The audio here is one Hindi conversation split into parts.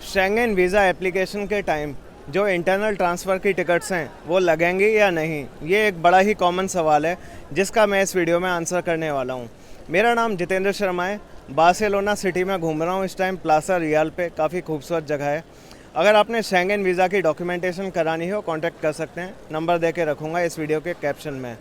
शेंगेन वीज़ा एप्लीकेशन के टाइम जो इंटरनल ट्रांसफ़र की टिकट्स हैं वो लगेंगी या नहीं, ये एक बड़ा ही कॉमन सवाल है जिसका मैं इस वीडियो में आंसर करने वाला हूँ। मेरा नाम जितेंद्र शर्मा है। बार्सिलोना सिटी में घूम रहा हूँ इस टाइम। प्लाजा रियल पे काफ़ी खूबसूरत जगह है। अगर आपने शेंगेन वीज़ा की डॉक्यूमेंटेशन करानी हो कॉन्टैक्ट कर सकते हैं। नंबर दे के रखूँगा इस वीडियो के कैप्शन में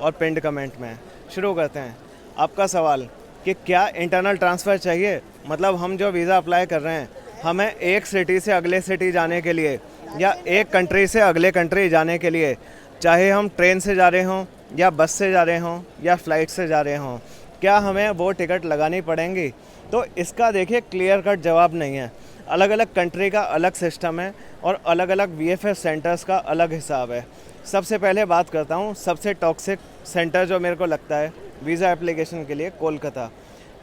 और पिंड कमेंट में। शुरू करते हैं। आपका सवाल कि क्या इंटरनल ट्रांसफ़र चाहिए, मतलब हम जो वीज़ा अप्लाई कर रहे हैं हमें एक सिटी से अगले सिटी जाने के लिए या एक कंट्री से अगले कंट्री जाने के लिए, चाहे हम ट्रेन से जा रहे हों या बस से जा रहे हों या फ़्लाइट से जा रहे हों, क्या हमें वो टिकट लगानी पड़ेंगी? तो इसका देखिए क्लियर कट जवाब नहीं है। अलग अलग कंट्री का अलग सिस्टम है और अलग अलग वीएफएस सेंटर्स का अलग हिसाब है। सबसे पहले बात करता हूँ सबसे टॉक्सिक सेंटर जो मेरे को लगता है वीज़ा एप्लीकेशन के लिए, कोलकाता।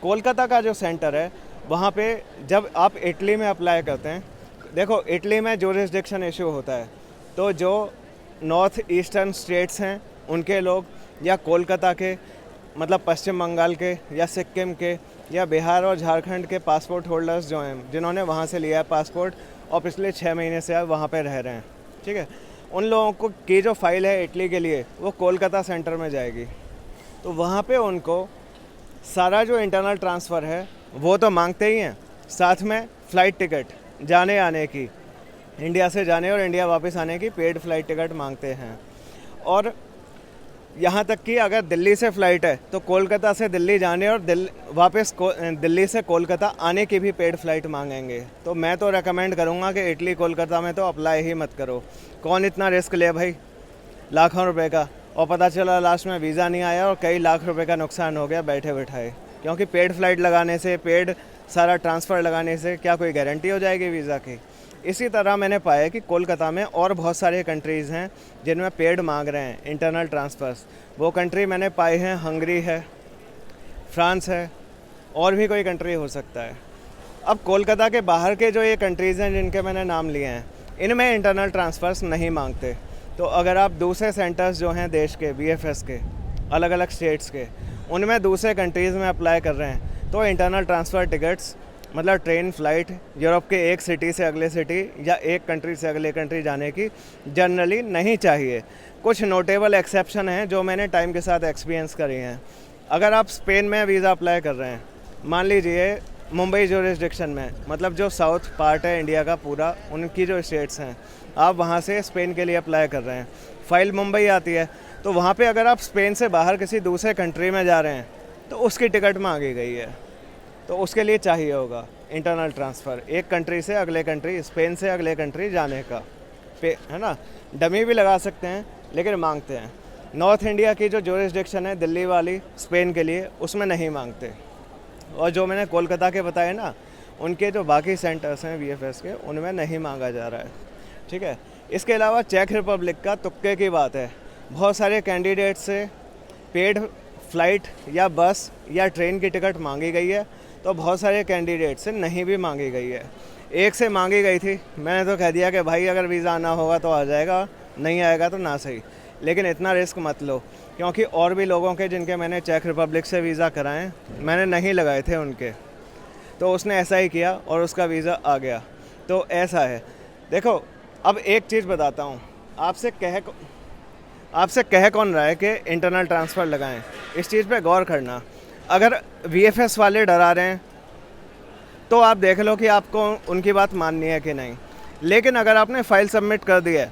कोलकाता का जो सेंटर है वहाँ पे जब आप इटली में अप्लाई करते हैं, देखो इटली में जुरिसडिक्शन इशू होता है, तो जो नॉर्थ ईस्टर्न स्टेट्स हैं उनके लोग या कोलकाता के, मतलब पश्चिम बंगाल के या सिक्किम के या बिहार और झारखंड के पासपोर्ट होल्डर्स जो हैं जिन्होंने वहाँ से लिया है पासपोर्ट और पिछले 6 महीने से अब वहाँ पे रह रहे हैं, ठीक है, उन लोगों को की जो फ़ाइल है इटली के लिए वो कोलकाता सेंटर में जाएगी। तो वहाँ पे उनको सारा जो इंटरनल ट्रांसफ़र है वो तो मांगते ही हैं, साथ में फ़्लाइट टिकट जाने आने की, इंडिया से जाने और इंडिया वापस आने की पेड फ़्लाइट टिकट मांगते हैं। और यहाँ तक कि अगर दिल्ली से फ़्लाइट है तो कोलकाता से दिल्ली जाने और वापस दिल्ली से कोलकाता आने की भी पेड फ़्लाइट मांगेंगे। तो मैं तो रेकमेंड करूँगा कि इटली कोलकाता में तो अप्लाई ही मत करो। कौन इतना रिस्क ले भाई, लाखों रुपए का, और पता चला लास्ट में वीज़ा नहीं आया और कई लाख रुपए का नुकसान हो गया बैठे बैठाए। क्योंकि पेड फ़्लाइट लगाने से, पेड सारा ट्रांसफ़र लगाने से क्या कोई गारंटी हो जाएगी वीज़ा की? इसी तरह मैंने पाया कि कोलकाता में और बहुत सारे कंट्रीज़ हैं जिनमें पेड मांग रहे हैं इंटरनल ट्रांसफ़र्स। वो कंट्री मैंने पाई हैं, हंगरी है, फ्रांस है, और भी कोई कंट्री हो सकता है। अब कोलकाता के बाहर के जो ये कंट्रीज़ हैं जिनके मैंने नाम लिए हैं, इनमें इंटरनल ट्रांसफ़र्स नहीं मांगते। तो अगर आप दूसरे सेंटर्स जो हैं देश के वीएफएस के, अलग अलग स्टेट्स के, उनमें दूसरे कंट्रीज़ में अप्लाई कर रहे हैं तो इंटरनल ट्रांसफ़र टिकट्स, मतलब ट्रेन फ़्लाइट यूरोप के एक सिटी से अगले सिटी या एक कंट्री से अगले कंट्री जाने की जनरली नहीं चाहिए। कुछ नोटेबल एक्सेप्शन हैं जो मैंने टाइम के साथ एक्सपीरियंस करी हैं। अगर आप स्पेन में वीज़ा अप्लाई कर रहे हैं, मान लीजिए मुंबई जुरिसडिक्शन में, मतलब जो साउथ पार्ट है इंडिया का पूरा, उनकी जो स्टेट्स हैं, आप वहाँ से स्पेन के लिए अप्लाई कर रहे हैं, फ़ाइल मुंबई आती है, तो वहाँ पे अगर आप स्पेन से बाहर किसी दूसरे कंट्री में जा रहे हैं तो उसकी टिकट मांगी गई है, तो उसके लिए चाहिए होगा इंटरनल ट्रांसफ़र, एक कंट्री से अगले कंट्री, स्पेन से अगले कंट्री जाने का है ना। डमी भी लगा सकते हैं लेकिन मांगते हैं। नॉर्थ इंडिया की जो जुरिसडिक्शन है दिल्ली वाली स्पेन के लिए, उसमें नहीं मांगते। और जो मैंने कोलकाता के बताए ना, उनके जो बाकी सेंटर्स हैं वीएफएस के, उनमें नहीं मांगा जा रहा है, ठीक है। इसके अलावा चेक रिपब्लिक का तुक्के की बात है। बहुत सारे कैंडिडेट से पेड फ़्लाइट या बस या ट्रेन की टिकट मांगी गई है, तो बहुत सारे कैंडिडेट से नहीं भी मांगी गई है। एक से मांगी गई थी, मैंने तो कह दिया कि भाई अगर वीज़ा आना होगा तो आ जाएगा, नहीं आएगा तो ना सही, लेकिन इतना रिस्क मत लो। क्योंकि और भी लोगों के जिनके मैंने चेक रिपब्लिक से वीज़ा कराएं, मैंने नहीं लगाए थे उनके, तो उसने ऐसा ही किया और उसका वीज़ा आ गया। तो ऐसा है। देखो अब एक चीज़ बताता हूँ, आपसे कह कौन रहा है कि इंटरनल ट्रांसफ़र लगाएं? इस चीज़ पे गौर करना। अगर वीएफएस वाले डरा रहे हैं तो आप देख लो कि आपको उनकी बात माननी है कि नहीं। लेकिन अगर आपने फ़ाइल सबमिट कर दी है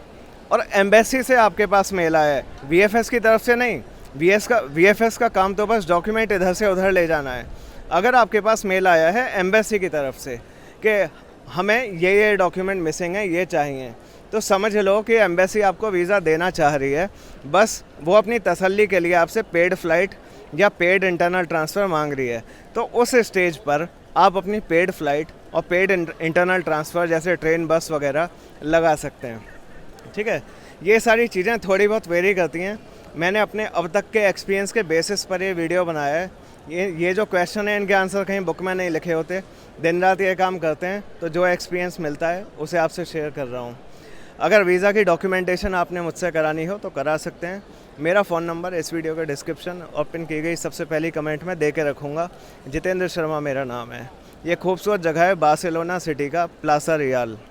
और एम्बेसी से आपके पास मेल आया है, वीएफएस की तरफ से नहीं, वीएफएस का काम तो बस डॉक्यूमेंट इधर से उधर ले जाना है। अगर आपके पास मेल आया है एम्बेसी की तरफ से कि हमें ये डॉक्यूमेंट मिसिंग है, ये चाहिए, तो समझ लो कि एम्बेसी आपको वीज़ा देना चाह रही है। बस वो अपनी तसल्ली के लिए आपसे पेड फ़्लाइट या पेड इंटरनल ट्रांसफ़र मांग रही है। तो उस स्टेज पर आप अपनी पेड फ़्लाइट और पेड इंटरनल ट्रांसफ़र जैसे ट्रेन, बस वगैरह लगा सकते हैं, ठीक है। ये सारी चीज़ें थोड़ी बहुत वेरी करती हैं। मैंने अपने अब तक के एक्सपीरियंस के बेसिस पर ये वीडियो बनाया है। ये जो क्वेश्चन है इनके आंसर कहीं बुक में नहीं लिखे होते, दिन रात ये काम करते हैं, तो जो एक्सपीरियंस मिलता है उसे आपसे शेयर कर रहा हूँ। अगर वीज़ा की डॉक्यूमेंटेशन आपने मुझसे करानी हो तो करा सकते हैं। मेरा फ़ोन नंबर इस वीडियो के डिस्क्रिप्शन और पिन की गई सबसे पहली कमेंट में दे के रखूँगा। जितेंद्र शर्मा मेरा नाम है। ये खूबसूरत जगह है बार्सिलोना सिटी का प्लाजा रियल।